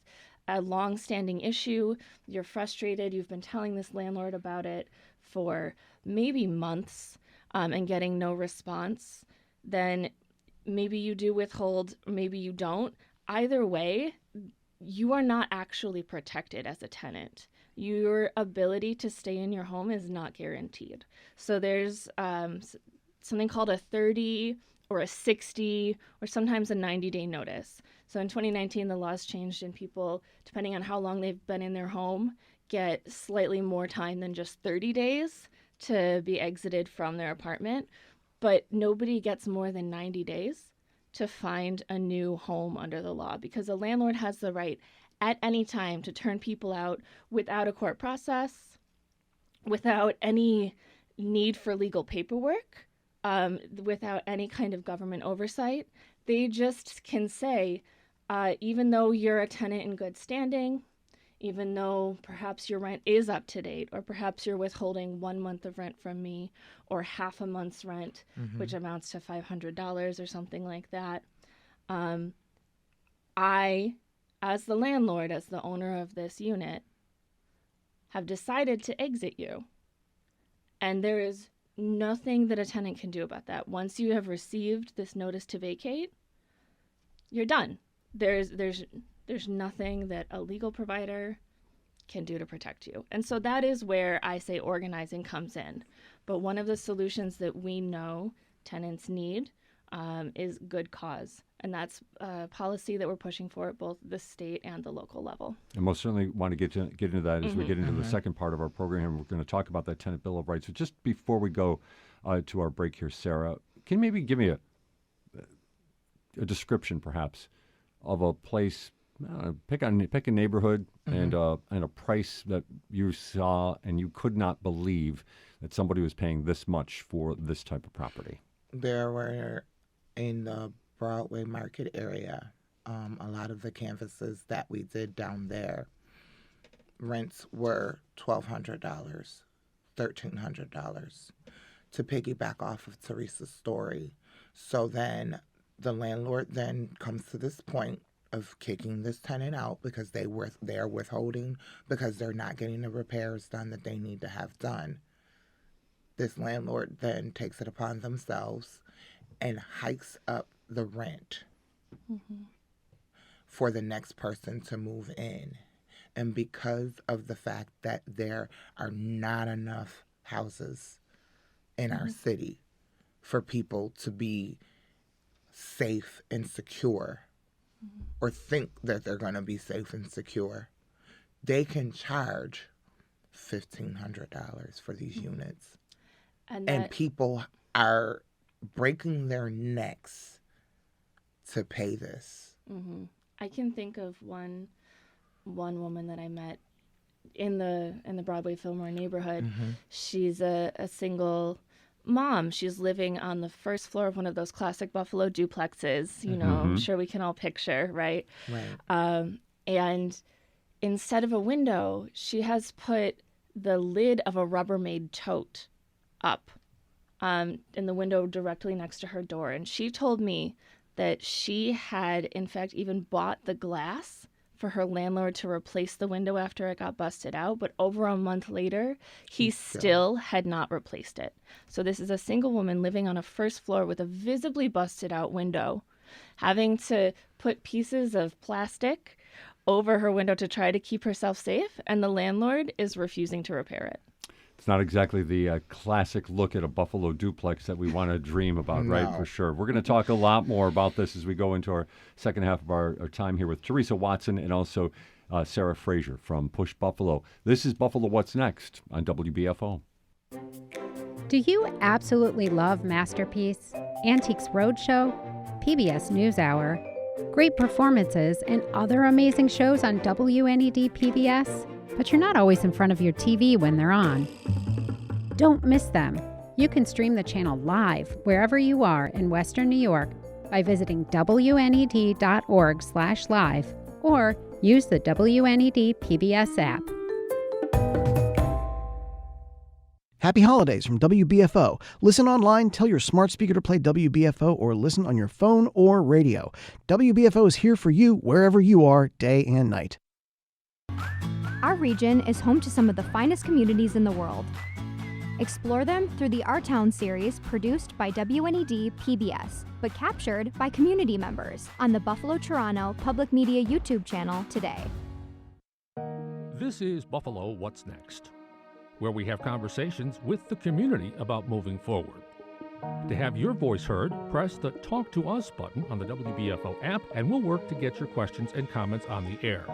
a long-standing issue, you're frustrated, you've been telling this landlord about it for maybe months and getting no response, then maybe you do withhold, maybe you don't. Either way, you are not actually protected as a tenant. Your ability to stay in your home is not guaranteed. So there's something called a 30 or a 60 or sometimes a 90-day notice. So in 2019, the laws changed and people, depending on how long they've been in their home, get slightly more time than just 30 days to be exited from their apartment. But nobody gets more than 90 days to find a new home under the law, because a landlord has the right at any time to turn people out without a court process, without any need for legal paperwork, without any kind of government oversight. They just can say, even though you're a tenant in good standing, even though perhaps your rent is up to date, or perhaps you're withholding 1 month of rent from me, or half a month's rent, which amounts to $500 or something like that, I, as the landlord, as the owner of this unit, have decided to exit you. And there is nothing that a tenant can do about that. Once you have received this notice to vacate, you're done. There's nothing that a legal provider can do to protect you. And so that is where I say organizing comes in. But one of the solutions that we know tenants need is good cause. And that's a policy that we're pushing for at both the state and the local level. And most certainly want to get into that as we get into the second part of our program. We're going to talk about that Tenant Bill of Rights. So just before we go to our break here, Sarah, can you maybe give me a description, perhaps, of a place? Pick a neighborhood and a price that you saw and you could not believe that somebody was paying this much for this type of property. There were, in the Broadway Market area, a lot of the canvases that we did down there, rents were $1,200, $1,300, to piggyback off of Teresa's story. So then the landlord then comes to this point of kicking this tenant out because they are withholding, because they're not getting the repairs done that they need to have done. This landlord then takes it upon themselves and hikes up the rent for the next person to move in. And because of the fact that there are not enough houses in our city for people to be safe and secure, or think that they're going to be safe and secure, they can charge $1,500 for these units. And people are breaking their necks to pay this. I can think of one woman that I met in the Broadway Fillmore neighborhood. She's a single mom. She's living on the first floor of one of those classic Buffalo duplexes, I'm sure we can all picture, right? And instead of a window, she has put the lid of a Rubbermaid tote up in the window directly next to her door. And she told me that she had, in fact, even bought the glass for her landlord to replace the window after it got busted out, but over a month later, he still had not replaced it. So this is a single woman living on a first floor with a visibly busted out window, having to put pieces of plastic over her window to try to keep herself safe, and the landlord is refusing to repair it. It's not exactly the classic look at a Buffalo duplex that we want to dream about, right? For sure. We're going to talk a lot more about this as we go into our second half of our time here with Teresa Watson and also Sarah Frazier from Push Buffalo. This is Buffalo What's Next on WBFO. Do you absolutely love Masterpiece, Antiques Roadshow, PBS NewsHour, great performances, and other amazing shows on WNED PBS? But you're not always in front of your TV when they're on. Don't miss them. You can stream the channel live wherever you are in Western New York by visiting WNED.org/live or use the WNED PBS app. Happy holidays from WBFO. Listen online, tell your smart speaker to play WBFO, or listen on your phone or radio. WBFO is here for you wherever you are, day and night. Our region is home to some of the finest communities in the world. Explore them through the Our Town series produced by WNED PBS, but captured by community members on the Buffalo Toronto Public Media YouTube channel today. This is Buffalo What's Next, where we have conversations with the community about moving forward. To have your voice heard, press the Talk to Us button on the WBFO app, and we'll work to get your questions and comments on the air.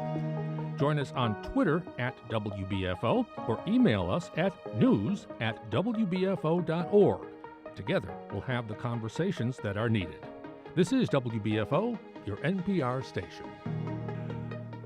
Join us on Twitter at WBFO or email us at news@wbfo.org. Together, we'll have the conversations that are needed. This is WBFO, your NPR station.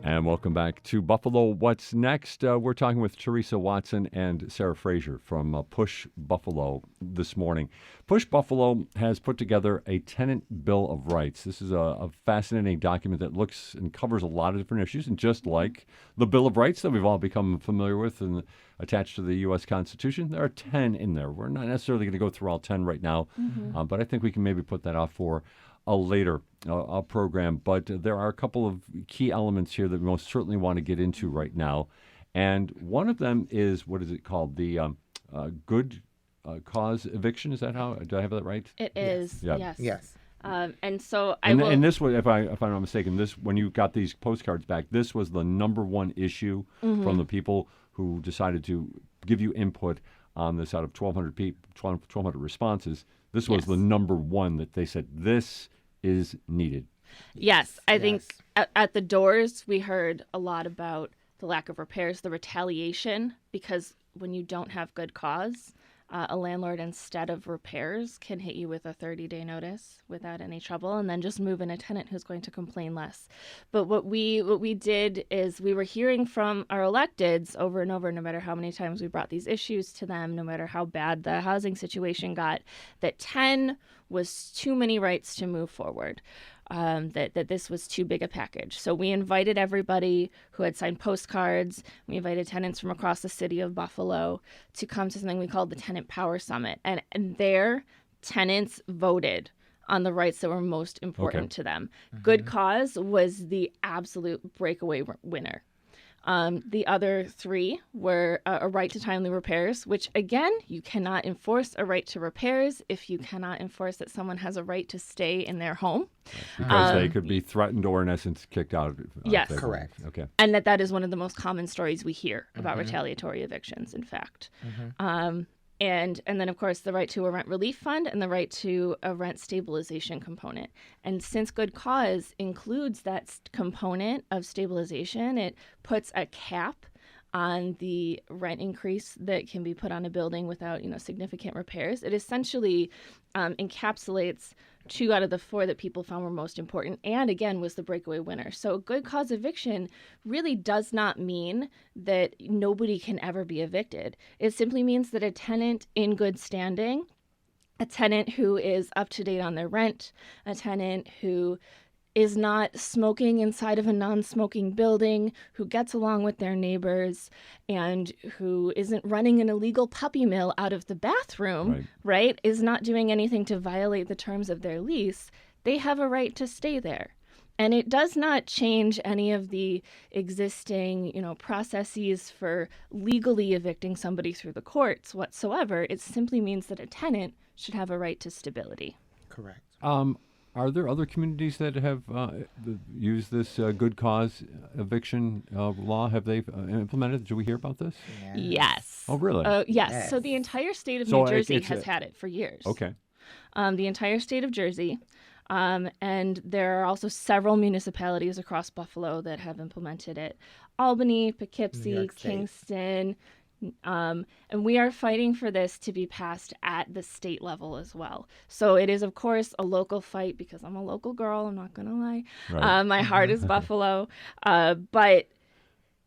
And welcome back to Buffalo What's Next. We're talking with Teresa Watson and Sarah Frazier from Push Buffalo this morning. Push Buffalo has put together a tenant bill of rights. This is a fascinating document that looks and covers a lot of different issues. And just like the Bill of Rights that we've all become familiar with and attached to the U.S. Constitution, there are 10 in there. We're not necessarily going to go through all 10 right now, but I think we can maybe put that off for a later program. But there are a couple of key elements here that we most certainly want to get into right now. And one of them is, what is it called? The good cause eviction. Is that how? Do I have that right? It is, yes. Yes. And so And this was, if I'm not mistaken, this, when you got these postcards back, this was the number one issue from the people who decided to give you input on this. Out of 1,200 responses, this was the number one that they said this is needed. Yes, I think at the doors we heard a lot about the lack of repairs, the retaliation, because when you don't have good cause, a landlord, instead of repairs, can hit you with a 30-day notice without any trouble, and then just move in a tenant who's going to complain less. But what we did is we were hearing from our electeds over and over, no matter how many times we brought these issues to them, no matter how bad the housing situation got, that 10 was too many rights to move forward. That this was too big a package. So we invited everybody who had signed postcards. We invited tenants from across the city of Buffalo to come to something we called the Tenant Power Summit. And there, tenants voted on the rights that were most important to them. Good cause was the absolute breakaway winner. The other three were a right to timely repairs, which, again, you cannot enforce a right to repairs if you cannot enforce that someone has a right to stay in their home. Because they could be threatened or, in essence, kicked out. Yes. Correct. Okay. And that is one of the most common stories we hear about retaliatory evictions, in fact. And then, of course, the right to a rent relief fund and the right to a rent stabilization component. And since good cause includes that component of stabilization, it puts a cap on the rent increase that can be put on a building without, significant repairs. It essentially encapsulates 2 out of the 4 that people found were most important, and again was the breakaway winner. So good cause eviction really does not mean that nobody can ever be evicted. It simply means that a tenant in good standing, a tenant who is up to date on their rent, a tenant who is not smoking inside of a non-smoking building, who gets along with their neighbors, and who isn't running an illegal puppy mill out of the bathroom, right? Is not doing anything to violate the terms of their lease, they have a right to stay there. And it does not change any of the existing, processes for legally evicting somebody through the courts whatsoever. It simply means that a tenant should have a right to stability. Correct. Are there other communities that have used this good cause eviction law? Have they implemented it? Did we hear about this? Yes. Oh, really? Yes. So the entire state of So New Jersey it's has had it for years. Okay. The entire state of Jersey. And there are also several municipalities across Buffalo that have implemented it. Albany, Poughkeepsie, Kingston. And we are fighting for this to be passed at the state level as well. So it is, of course, a local fight because I'm a local girl. I'm not going to lie. Right. My heart is Buffalo. But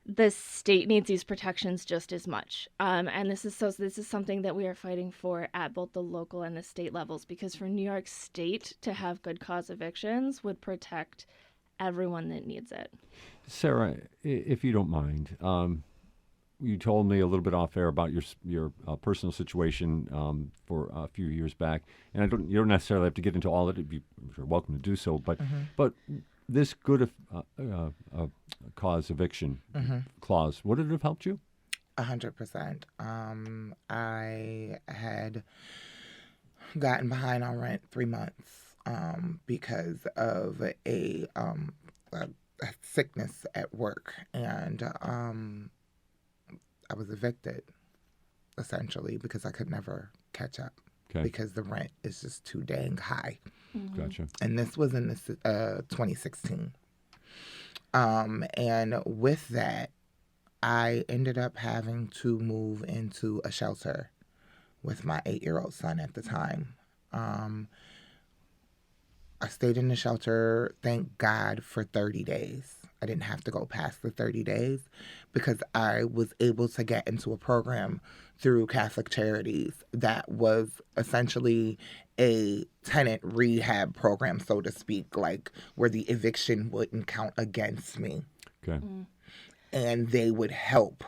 the state needs these protections just as much. And this is something that we are fighting for at both the local and the state levels, because for New York State to have good cause evictions would protect everyone that needs it. Sarah, if you don't mind, you told me a little bit off air about your personal situation for a few years back, and you don't necessarily have to get into all of it. You're welcome to do so, but this good cause eviction clause, would it have helped you? 100%. I had gotten behind on rent 3 months because of a sickness at work, and I was evicted essentially because I could never catch up because the rent is just too dang high. Gotcha. And this was in 2016. And with that, I ended up having to move into a shelter with my 8-year-old son at the time. I stayed in the shelter, thank God, for 30 days. I didn't have to go past the 30 days because I was able to get into a program through Catholic Charities that was essentially a tenant rehab program, so to speak, like where the eviction wouldn't count against me. Okay. And they would help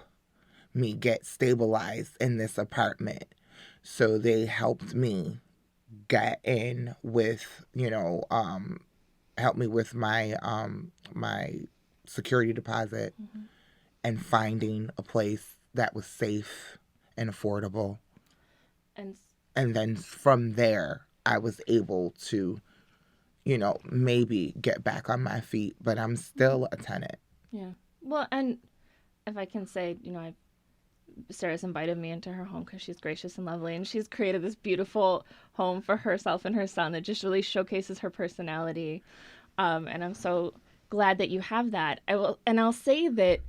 me get stabilized in this apartment. So they helped me get in with, help me with my my security deposit and finding a place that was safe and affordable. And then from there, I was able to, maybe get back on my feet, but I'm still a tenant. Yeah. Well, and if I can say, Sarah's invited me into her home because she's gracious and lovely, and she's created this beautiful home for herself and her son that just really showcases her personality. And I'm so glad that you have that. I'll say that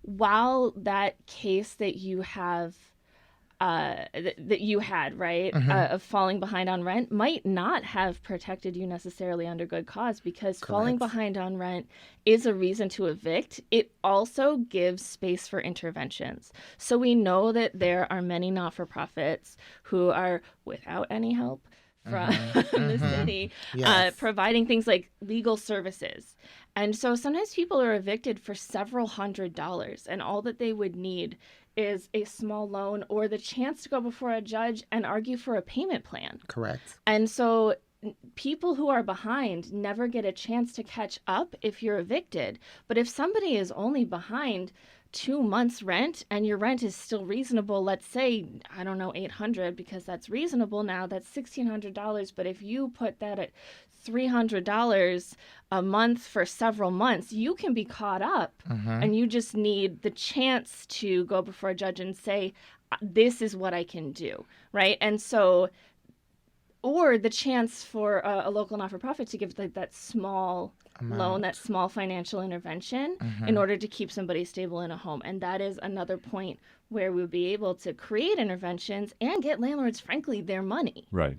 while that case that you have, that you had, right, of falling behind on rent might not have protected you necessarily under good cause, because falling behind on rent is a reason to evict. It also gives space for interventions. So we know that there are many not-for-profits who are without any help from the city, providing things like legal services. And so sometimes people are evicted for several $100s, and all that they would need is a small loan or the chance to go before a judge and argue for a payment plan. Correct. And so people who are behind never get a chance to catch up if you're evicted. But if somebody is only behind 2 months rent and your rent is still reasonable, let's say, I don't know, $800, because that's reasonable now, that's $1,600. But if you put that at $300 a month for several months, you can be caught up, and you just need the chance to go before a judge and say, this is what I can do, right? And so, or the chance for a local not-for-profit to give that small loan, that small financial intervention in order to keep somebody stable in a home. And that is another point where we would be able to create interventions and get landlords, frankly, their money. Right.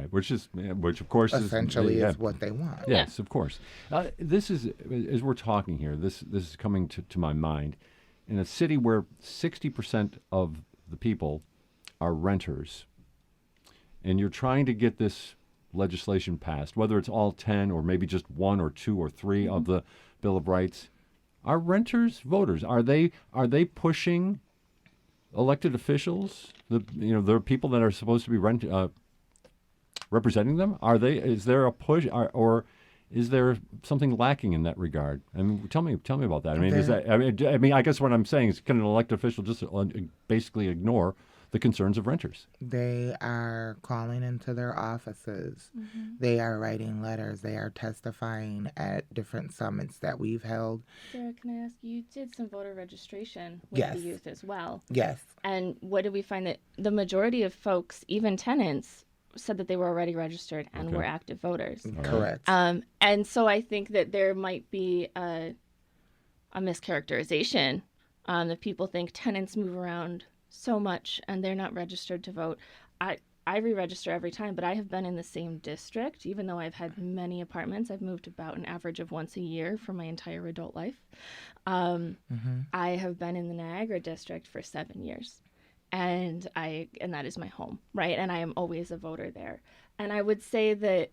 Which of course essentially is what they want. Yes, of course. This is, as we're talking here, this is coming to my mind. In a city where 60% of the people are renters, and you're trying to get this legislation passed, whether it's all 10 or maybe just 1 or 2 or 3 of the Bill of Rights, are renters voters? Are they pushing elected officials? There are people that are supposed to be representing them. Is there a push, or Is there something lacking in that regard? I mean, tell me about that. I mean, is that? I mean, I guess what I'm saying is, can an elected official just basically ignore the concerns of renters? They are calling into their offices. They are writing letters. They are testifying at different summits that we've held. Sarah, can I ask you did some voter registration with Yes. the youth as well? Yes. And what did we find that the majority of folks, even tenants, said that they were already registered and were active voters. Correct. And so I think that there might be a mischaracterization that people think tenants move around so much and they're not registered to vote. I re-register every time, but I have been in the same district, even though I've had many apartments. I've moved about an average of once a year for my entire adult life. I have been in the Niagara district for 7 years. And that is my home, right? And I am always a voter there. And I would say that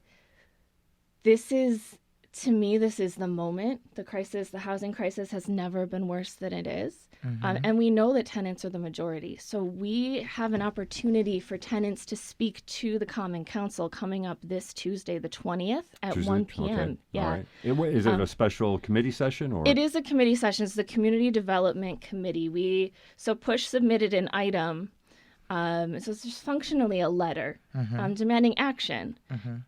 to me, this is the moment. The housing crisis has never been worse than it is. And we know that tenants are the majority. So we have an opportunity for tenants to speak to the Common Council coming up this Tuesday, the 20th at 1 p.m. Okay. Yeah. All right. Is it a special committee session? Or? It is a committee session. It's the Community Development Committee. So Push submitted an item. So it's just functionally a letter demanding action.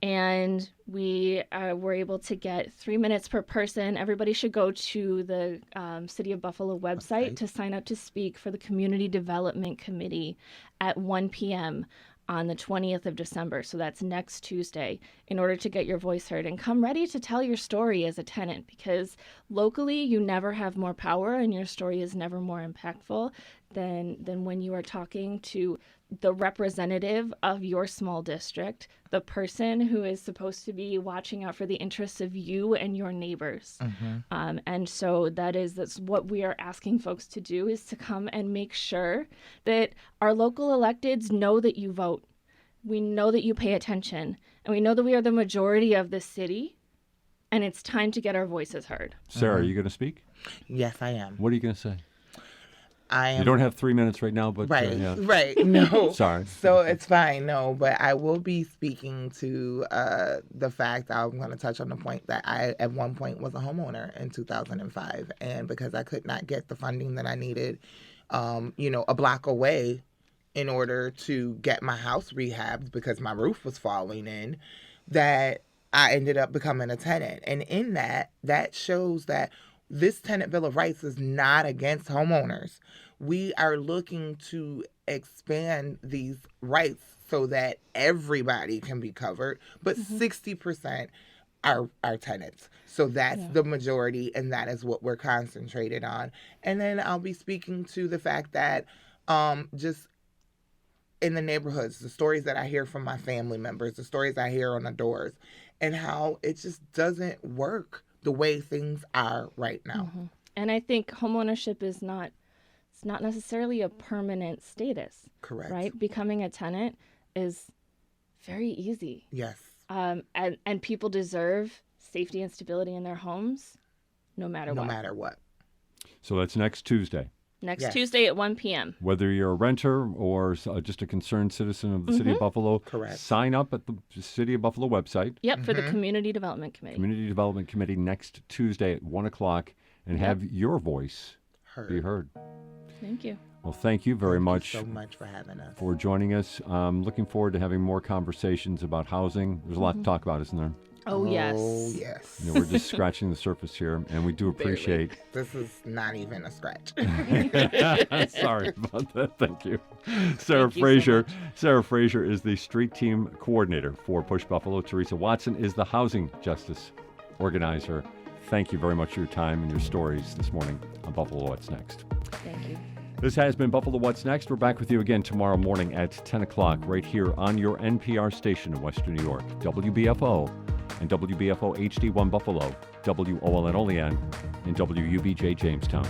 And we were able to get 3 minutes per person. Everybody should go to the City of Buffalo website to sign up to speak for the Community Development Committee at 1 p.m. on the 20th of December. So that's next Tuesday, in order to get your voice heard. And come ready to tell your story as a tenant, because locally you never have more power and your story is never more impactful than when you are talking to the representative of your small district, the person who is supposed to be watching out for the interests of you and your neighbors. And so that's what we are asking folks to do, is to come and make sure that our local electeds know that you vote. We know that you pay attention, and we know that we are the majority of the city, and it's time to get our voices heard. Sarah, are you going to speak? Yes, I am. What are you going to say? I am. You don't have 3 minutes right now, but right, yeah. right. No, sorry. So it's fine. No, but I will be speaking to the fact. I'm going to touch on the point that I, at one point, was a homeowner in 2005, and because I could not get the funding that I needed, a block away, in order to get my house rehabbed because my roof was falling in, that I ended up becoming a tenant, and in that shows that this Tenant Bill of Rights is not against homeowners. We are looking to expand these rights so that everybody can be covered, but 60% are tenants. So that's the majority, and that is what we're concentrated on. And then I'll be speaking to the fact that just in the neighborhoods, the stories that I hear from my family members, the stories I hear on the doors, and how it just doesn't work the way things are right now. And I think homeownership is not necessarily a permanent status. Correct. Right? Becoming a tenant is very easy. Yes. And people deserve safety and stability in their homes no matter what. No matter what. So that's next Tuesday. Next Tuesday at 1 p.m. Whether you're a renter or just a concerned citizen of the City of Buffalo, correct. Sign up at the City of Buffalo website. Yep, for the Community Development Committee. Community Development Committee next Tuesday at 1 o'clock, and have your voice be heard. Thank you. Well, thank you very much. Thank you so much for having us. For joining us. Looking forward to having more conversations about housing. There's a lot to talk about, isn't there? Oh, yes. Oh, yes. We're just scratching the surface here, and we do appreciate. Barely. This is not even a scratch. Sorry about that. Thank you. Sarah Frazier. Sarah Frazier is the street team coordinator for Push Buffalo. Teresa Watson is the housing justice organizer. Thank you very much for your time and your stories this morning on Buffalo What's Next. Thank you. This has been Buffalo What's Next. We're back with you again tomorrow morning at 10 o'clock right here on your NPR station in Western New York, WBFO and WBFO HD1 Buffalo, WOLN Olean, and WUBJ Jamestown.